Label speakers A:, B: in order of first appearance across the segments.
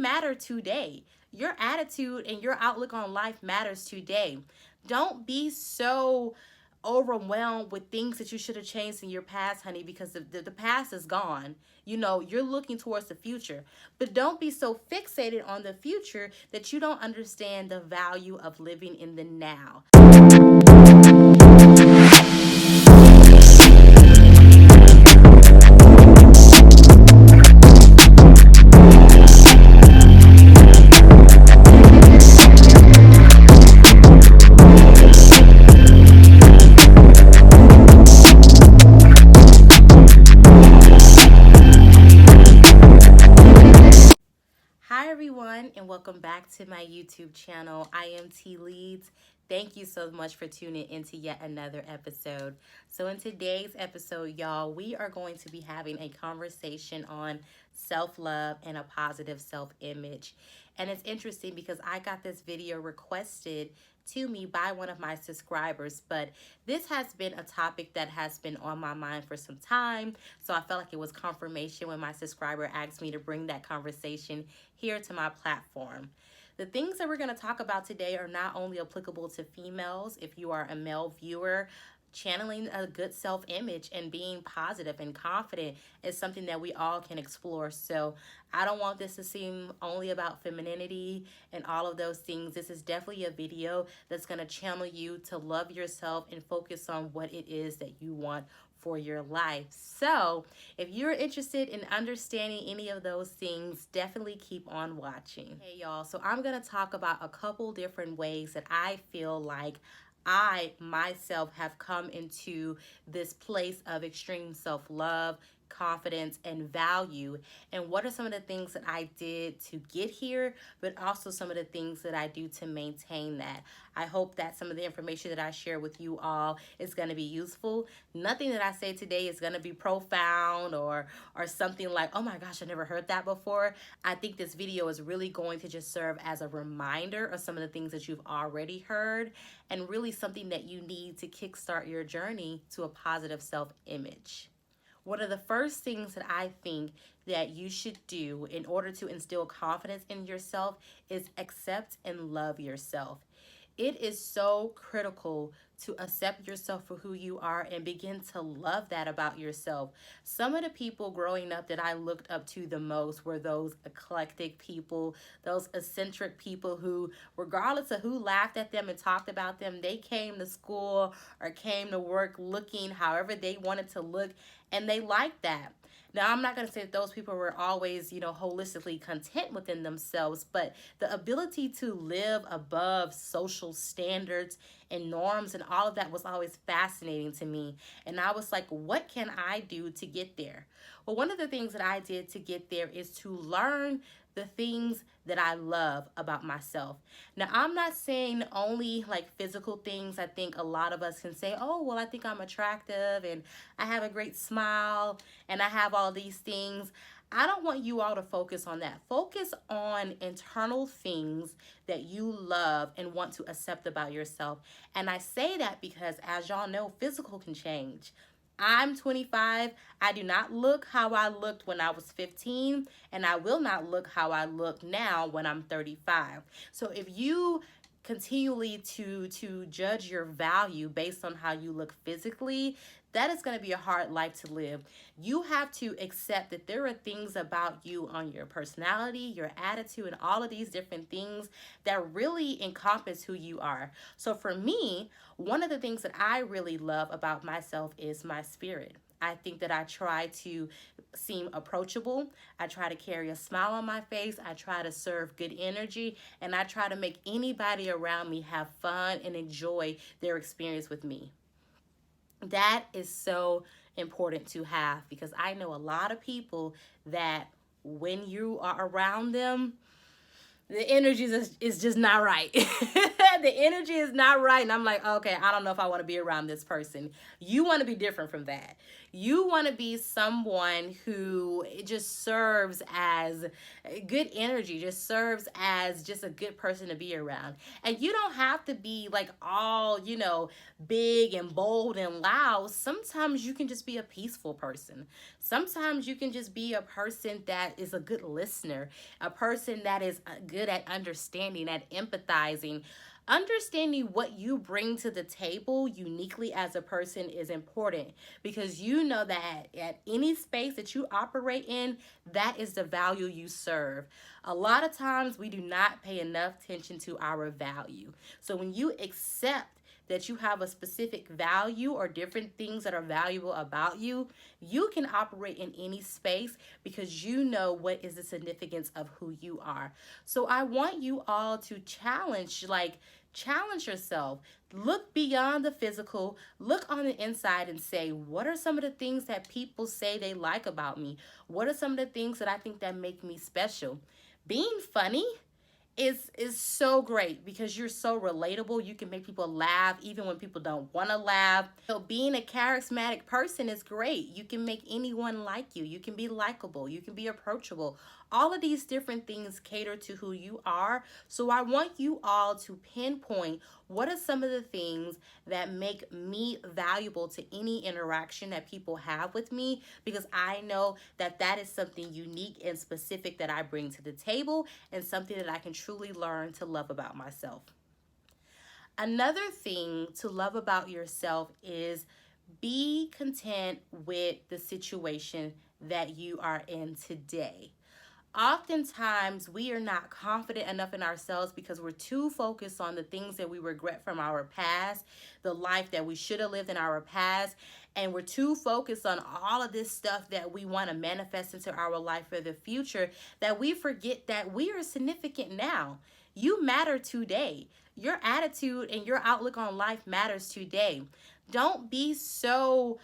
A: matter today. Your attitude and your outlook on life matters today. Don't be so overwhelmed with things that you should have changed in your past, honey, because the past is gone. You're looking towards the future. But don't be so fixated on the future that you don't understand the value of living in the now. Hi everyone, and welcome back to my YouTube channel. I am T Leads. Thank you so much for tuning into yet another episode. So in today's episode, y'all, we are going to be having a conversation on self-love and a positive self-image. And it's interesting because I got this video requested to me by one of my subscribers, but this has been a topic that has been on my mind for some time, so I felt like it was confirmation when my subscriber asked me to bring that conversation here to my platform. The things that we're going to talk about today are not only applicable to females. If you are a male viewer, channeling a good self-image and being positive and confident is something that we all can explore. So I don't want this to seem only about femininity and all of those things. This is definitely a video that's going to channel you to love yourself and focus on what it is that you want for your life. So if you're interested in understanding any of those things, definitely keep on watching. Hey y'all, so I'm going to talk about a couple different ways that I feel like I myself have come into this place of extreme self-love, confidence, and value, and what are some of the things that I did to get here, but also some of the things that I do to maintain that. I hope that some of the information that I share with you all is going to be useful. Nothing that I say today is going to be profound or something like, oh my gosh, I never heard that before. I think this video is really going to just serve as a reminder of some of the things that you've already heard, and really something that you need to kickstart your journey to a positive self-image. One of the first things that I think that you should do in order to instill confidence in yourself is accept and love yourself. It is so critical to accept yourself for who you are and begin to love that about yourself. Some of the people growing up that I looked up to the most were those eclectic people, those eccentric people who, regardless of who laughed at them and talked about them, they came to school or came to work looking however they wanted to look, and they liked that. Now, I'm not going to say that those people were always, holistically content within themselves, but the ability to live above social standards and norms and all of that was always fascinating to me. And I was like, what can I do to get there? Well, one of the things that I did to get there is to learn the things that I love about myself. Now, I'm not saying only like physical things. I think a lot of us can say, oh, well, I think I'm attractive and I have a great smile and I have all these things. I don't want you all to focus on that. Focus on internal things that you love and want to accept about yourself. And I say that because, as y'all know, physical can change. I'm 25. I do not look how I looked when I was 15, and I will not look how I look now when I'm 35. So if you continually to judge your value based on how you look physically, that is going to be a hard life to live. You have to accept that there are things about you on your personality, your attitude, and all of these different things that really encompass who you are. So for me, one of the things that I really love about myself is my spirit. I think that I try to seem approachable. I try to carry a smile on my face. I try to serve good energy, and I try to make anybody around me have fun and enjoy their experience with me. That is so important to have, because I know a lot of people that when you are around them, the energy is just not right. The energy is not right. And I'm like, okay, I don't know if I want to be around this person. You want to be different from that. You want to be someone who just serves as good energy, just serves as just a good person to be around. And you don't have to be like all, big and bold and loud. Sometimes you can just be a peaceful person. Sometimes you can just be a person that is a good listener, a person that is good at understanding, at empathizing. Understanding what you bring to the table uniquely as a person is important, because you know that at any space that you operate in, that is the value you serve. A lot of times we do not pay enough attention to our value. So when you accept that you have a specific value or different things that are valuable about you, you can operate in any space because you know what is the significance of who you are. So I want you all to challenge yourself. Look beyond the physical, look on the inside and say, what are some of the things that people say they like about me? What are some of the things that I think that make me special? Being funny is so great because you're so relatable. You can make people laugh even when people don't want to laugh. So being a charismatic person is great. You can make anyone like you. You can be likable. You can be approachable. All of these different things cater to who you are. So I want you all to pinpoint what are some of the things that make me valuable to any interaction that people have with me, because I know that that is something unique and specific that I bring to the table and something that I can truly learn to love about myself. Another thing to love about yourself is be content with the situation that you are in today. Oftentimes, we are not confident enough in ourselves because we're too focused on the things that we regret from our past, the life that we should have lived in our past, and we're too focused on all of this stuff that we want to manifest into our life for the future that we forget that we are significant now. You matter today. Your attitude and your outlook on life matters today. Don't be so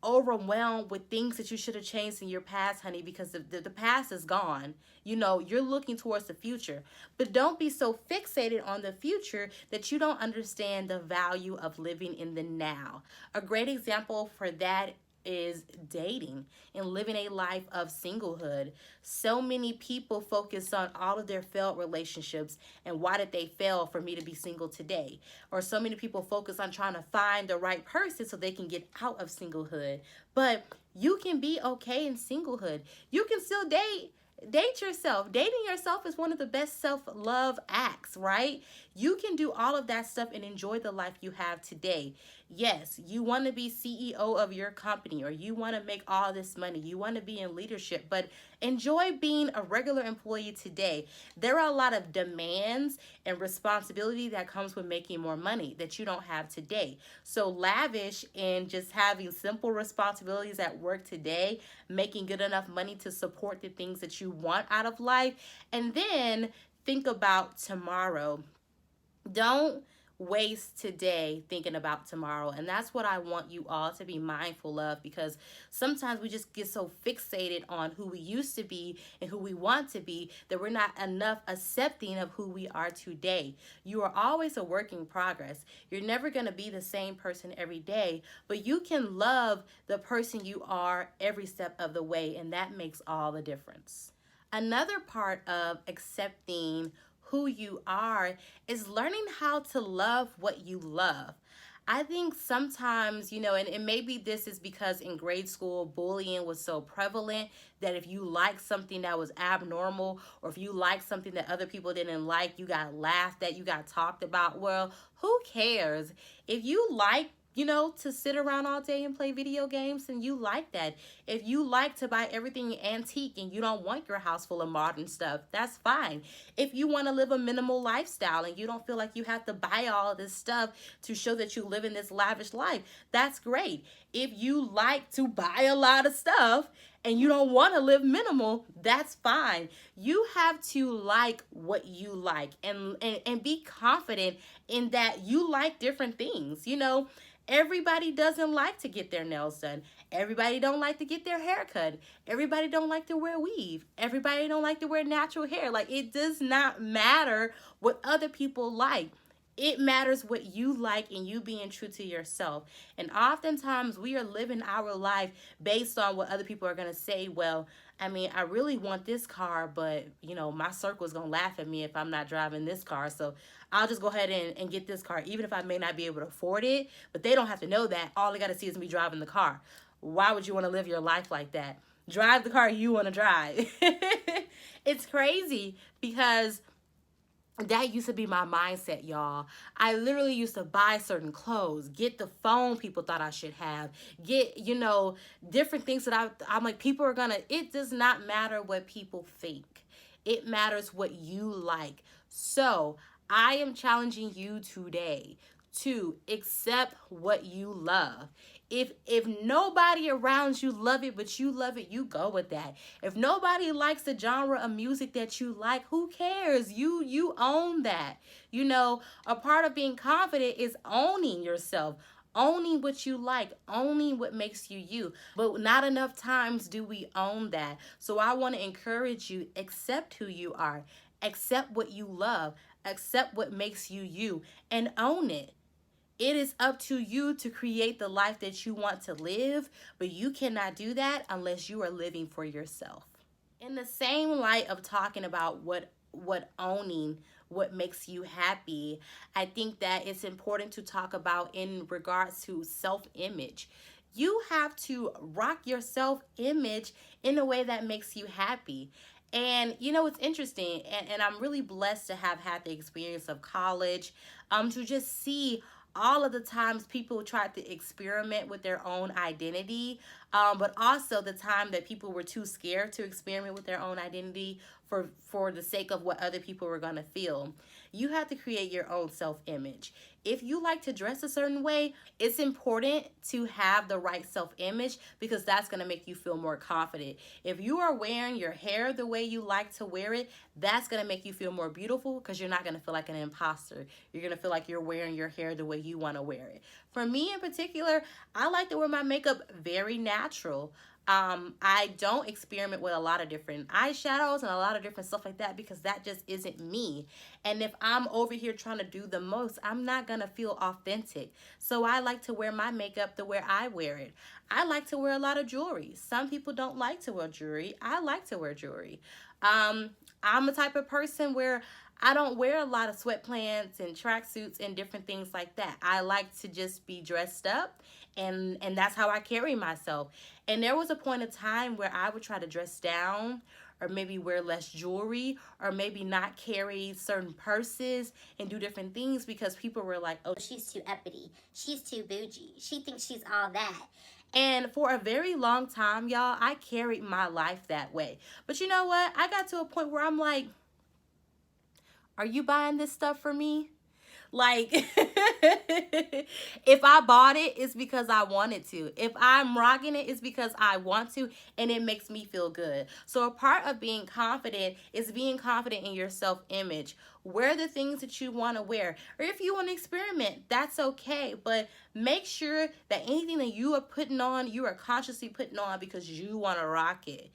A: overwhelmed with things that you should have changed in your past, honey, because the past is gone. You're looking towards the future. But don't be so fixated on the future that you don't understand the value of living in the now. A great example for that is dating and living a life of singlehood. So many people focus on all of their failed relationships and why did they fail for me to be single today? Or so many people focus on trying to find the right person so they can get out of singlehood. But you can be okay in singlehood. You can still date yourself. Dating yourself is one of the best self-love acts, right? You can do all of that stuff and enjoy the life you have today. Yes, you want to be CEO of your company, or you want to make all this money. You want to be in leadership, but enjoy being a regular employee today. There are a lot of demands and responsibility that comes with making more money that you don't have today. So lavish in just having simple responsibilities at work today, making good enough money to support the things that you want out of life, and then think about tomorrow. Don't waste today thinking about tomorrow. And that's what I want you all to be mindful of, because sometimes we just get so fixated on who we used to be and who we want to be that we're not enough accepting of who we are today. You are always a work in progress. You're never going to be the same person every day, but you can love the person you are every step of the way, and that makes all the difference. Another part of accepting who you are is learning how to love what you love. I think sometimes, and maybe this is because in grade school, bullying was so prevalent that if you liked something that was abnormal, or if you liked something that other people didn't like, you got laughed at, you got talked about. Well, who cares? If you like to sit around all day and play video games, and you like that. If you like to buy everything antique and you don't want your house full of modern stuff, that's fine. If you want to live a minimal lifestyle and you don't feel like you have to buy all of this stuff to show that you live in this lavish life, that's great. If you like to buy a lot of stuff and you don't want to live minimal, that's fine. You have to like what you like, and be confident in that you like different things. Everybody doesn't like to get their nails done. Everybody don't like to get their hair cut. Everybody don't like to wear weave. Everybody don't like to wear natural hair. Like, it does not matter what other people like. It matters what you like and you being true to yourself. And oftentimes we are living our life based on what other people are going to say. Well, I mean, I really want this car, but my circle is going to laugh at me if I'm not driving this car. So I'll just go ahead and get this car, even if I may not be able to afford it. But they don't have to know that. All they got to see is me driving the car. Why would you want to live your life like that? Drive the car you want to drive. It's crazy because that used to be my mindset, y'all. I literally used to buy certain clothes, get the phone people thought I should have, get, different things that I'm like, people are gonna, it does not matter what people think. It matters what you like. So I am challenging you today to accept what you love. If nobody around you love it, but you love it, you go with that. If nobody likes the genre of music that you like, who cares? You own that. A part of being confident is owning yourself, owning what you like, owning what makes you you. But not enough times do we own that. So I want to encourage you, accept who you are, accept what you love, accept what makes you you, and own it. It is up to you to create the life that you want to live, but you cannot do that unless you are living for yourself. In the same light of talking about what owning what makes you happy, I think that it's important to talk about in regards to self-image. You have to rock your self-image in a way that makes you happy. And it's interesting, and I'm really blessed to have had the experience of college, to just see all of the times people tried to experiment with their own identity, but also the time that people were too scared to experiment with their own identity for the sake of what other people were going to feel. You have to create your own self-image. If you like to dress a certain way, it's important to have the right self-image because that's going to make you feel more confident. If you are wearing your hair the way you like to wear it, that's going to make you feel more beautiful because you're not going to feel like an imposter. You're going to feel like you're wearing your hair the way you want to wear it. For me in particular, I like to wear my makeup very natural. I don't experiment with a lot of different eyeshadows and a lot of different stuff like that because that just isn't me. And if I'm over here trying to do the most, I'm not going to feel authentic. So I like to wear my makeup the way I wear it. I like to wear a lot of jewelry. Some people don't like to wear jewelry. I like to wear jewelry. I'm a type of person where I don't wear a lot of sweatpants and tracksuits and different things like that. I like to just be dressed up, and that's how I carry myself. And there was a point of time where I would try to dress down or maybe wear less jewelry or maybe not carry certain purses and do different things because people were like, oh,
B: She's too uppity. She's too bougie. She thinks she's all that.
A: and for a very long time, y'all, I carried my life that way. But you know what? I got to a point where I'm like, are you buying this stuff for me? Like, if I bought it, it's because I wanted to. If I'm rocking it, it's because I want to, and it makes me feel good. So a part of being confident is being confident in your self-image. Wear the things that you want to wear. Or if you want to experiment, that's okay. But make sure that anything that you are putting on, you are consciously putting on because you want to rock it.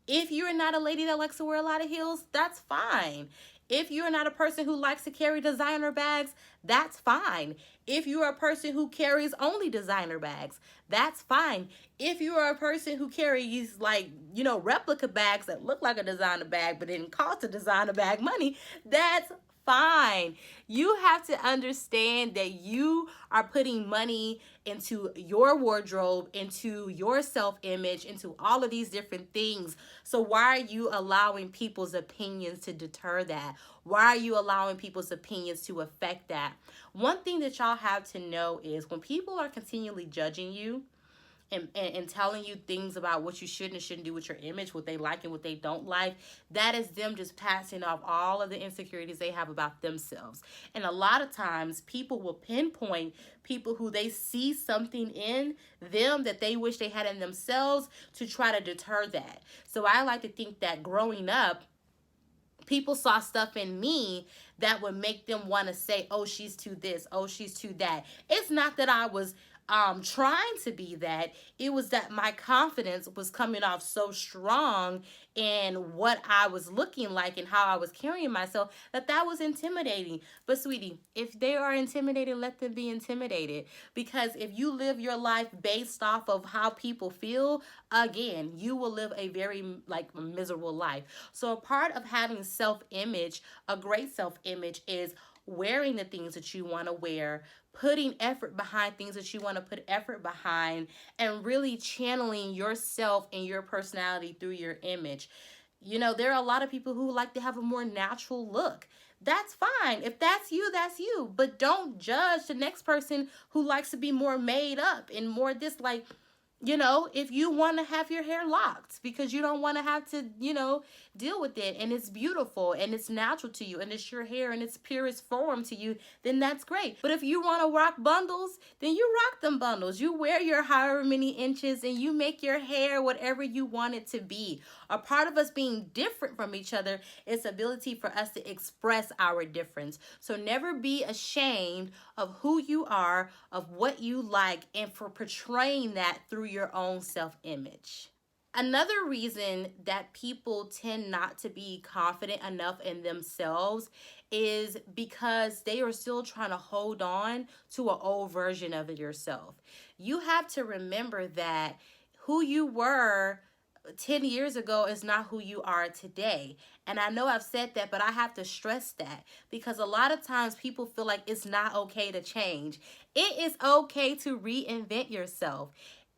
A: If you're not a lady that likes to wear a lot of heels, that's fine. If you're not a person who likes to carry designer bags, that's fine. If you are a person who carries only designer bags, that's fine. If you are a person who carries replica bags that look like a designer bag but didn't cost a designer bag money, that's fine. You have to understand that you are putting money into your wardrobe, into your self-image, into all of these different things. So why are you allowing people's opinions to deter that? Why are you allowing people's opinions to affect that? One thing that y'all have to know is when people are continually judging you, and telling you things about what you should and shouldn't do with your image, what they like and what they don't like, that is them just passing off all of the insecurities they have about themselves. And a lot of times people will pinpoint people who they see something in them that they wish they had in themselves to try to deter that. So I like to think that growing up, people saw stuff in me that would make them want to say, oh, she's too this, oh, she's too that. It's not that I was trying to be that. It was that my confidence was coming off so strong in what I was looking like and how I was carrying myself, that was intimidating. But sweetie, if they are intimidated, let them be intimidated. Because if you live your life based off of how people feel, again, you will live a very like miserable life. So a part of having self-image, a great self-image, is wearing the things that you want to wear, putting effort behind things that you want to put effort behind, and really channeling yourself and your personality through your image. You know, there are a lot of people who like to have a more natural look. That's fine. If that's you, that's you. But don't judge the next person who likes to be more made up and more this, like, you know, if you want to have your hair locked because you don't want to have to, you know, deal with it, and it's beautiful and it's natural to you and it's your hair in its purest form to you, then that's great. But if you want to rock bundles, then you rock them bundles. You wear your however many inches and you make your hair whatever you want it to be. A part of us being different from each other is the ability for us to express our difference. So never be ashamed of who you are, of what you like, and for portraying that through your own self-image. Another reason that people tend not to be confident enough in themselves is because they are still trying to hold on to an old version of yourself. You have to remember that who you were 10 years ago is not who you are today. And I know I've said that, but I have to stress that because a lot of times people feel like it's not okay to change. It is okay to reinvent yourself.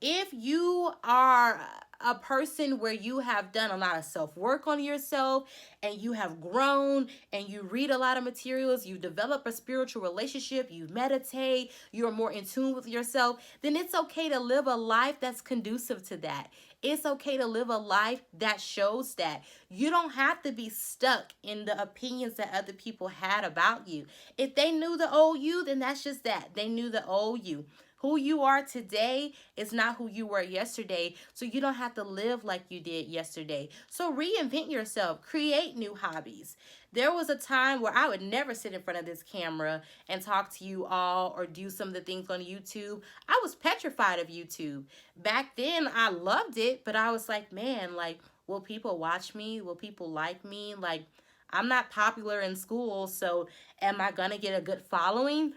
A: If you are a person where you have done a lot of self-work on yourself and you have grown and you read a lot of materials, you develop a spiritual relationship, you meditate, you're more in tune with yourself, then it's okay to live a life that's conducive to that. It's okay to live a life that shows that. You don't have to be stuck in the opinions that other people had about you. If they knew the old you, then that's just that. They knew the old you. Who you are today is not who you were yesterday, so you don't have to live like you did yesterday. So reinvent yourself, create new hobbies. There was a time where I would never sit in front of this camera and talk to you all or do some of the things on YouTube. I was petrified of YouTube. Back then, I loved it, but I was like, man, like, will people watch me? Will people like me? Like, I'm not popular in school, so am I gonna get a good following?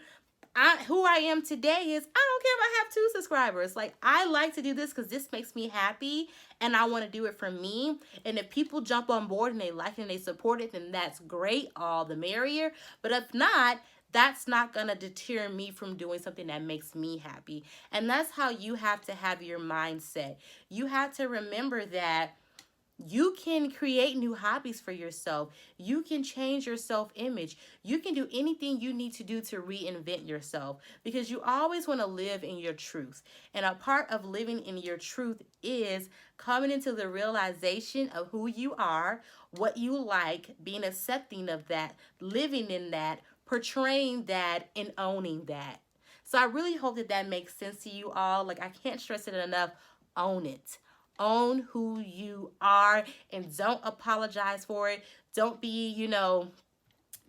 A: Who I am today is, I don't care if I have 2 subscribers. Like, I like to do this because this makes me happy and I want to do it for me. And if people jump on board and they like it and they support it, then that's great, all the merrier. But if not, that's not going to deter me from doing something that makes me happy. And that's how you have to have your mindset. You have to remember that you can create new hobbies for yourself. You can change your self-image. You can do anything you need to do to reinvent yourself because you always want to live in your truth. And a part of living in your truth is coming into the realization of who you are, what you like, being accepting of that, living in that, portraying that, and owning that. So I really hope that that makes sense to you all. Like, I can't stress it enough. Own it. Own who you are and don't apologize for it. Don't be, you know,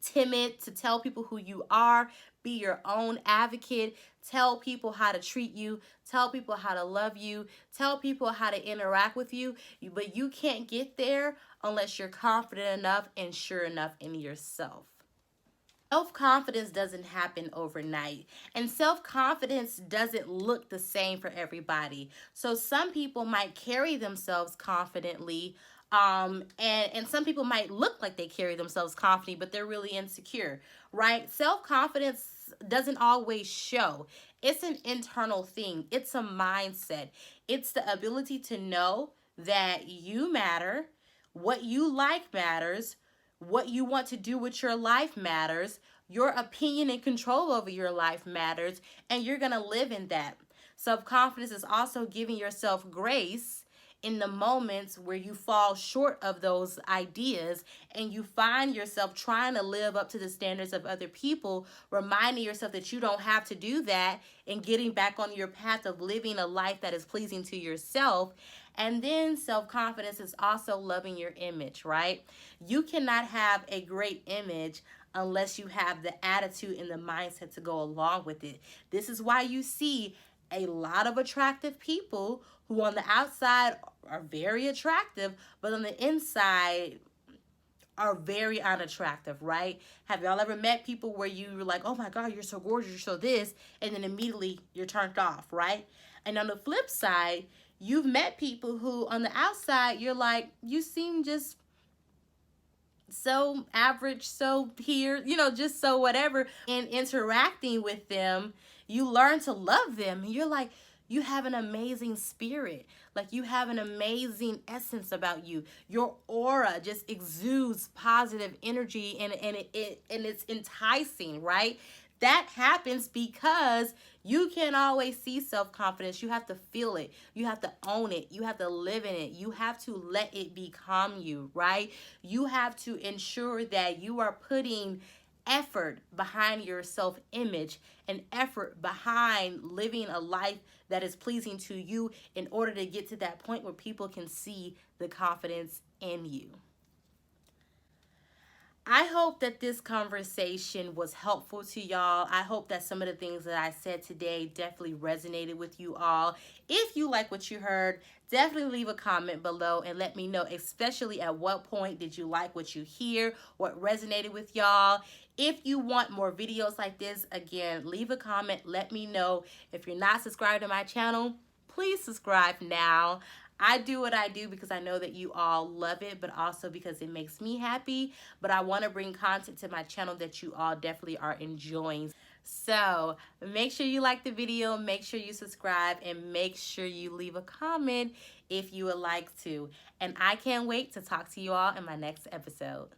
A: timid to tell people who you are. Be your own advocate. Tell people how to treat you. Tell people how to love you. Tell people how to interact with you. But you can't get there unless you're confident enough and sure enough in yourself. Self-confidence doesn't happen overnight, and self-confidence doesn't look the same for everybody. So some people might carry themselves confidently, and some people might look like they carry themselves confidently, but they're really insecure, right? Self-confidence doesn't always show. It's an internal thing. It's a mindset. It's the ability to know that you matter, what you like matters, what you want to do with your life matters. Your opinion and control over your life matters, and you're going to live in that. Self-confidence is also giving yourself grace in the moments where you fall short of those ideas and you find yourself trying to live up to the standards of other people, reminding yourself that you don't have to do that and getting back on your path of living a life that is pleasing to yourself. And then self-confidence is also loving your image, right? You cannot have a great image unless you have the attitude and the mindset to go along with it. This is why you see a lot of attractive people who on the outside are very attractive, but on the inside are very unattractive, right? Have y'all ever met people where you were like, oh my God, you're so gorgeous, you're so this, and then immediately you're turned off, right? And on the flip side, you've met people who on the outside, you're like, you seem just so average, so here, just so whatever. And interacting with them, you learn to love them. And you're like, you have an amazing spirit. Like you have an amazing essence about you. Your aura just exudes positive energy and it's enticing, right? That happens because you can't always see self-confidence. You have to feel it. You have to own it. You have to live in it. You have to let it become you, right? You have to ensure that you are putting effort behind your self-image and effort behind living a life that is pleasing to you in order to get to that point where people can see the confidence in you. I hope that this conversation was helpful to y'all. I hope that some of the things that I said today definitely resonated with you all. If you like what you heard, definitely leave a comment below and let me know, especially at what point did you like what you hear, what resonated with y'all. If you want more videos like this, again, leave a comment. Let me know. If you're not subscribed to my channel, please subscribe now. I do what I do because I know that you all love it, but also because it makes me happy. But I want to bring content to my channel that you all definitely are enjoying. So make sure you like the video, make sure you subscribe, and make sure you leave a comment if you would like to. And I can't wait to talk to you all in my next episode.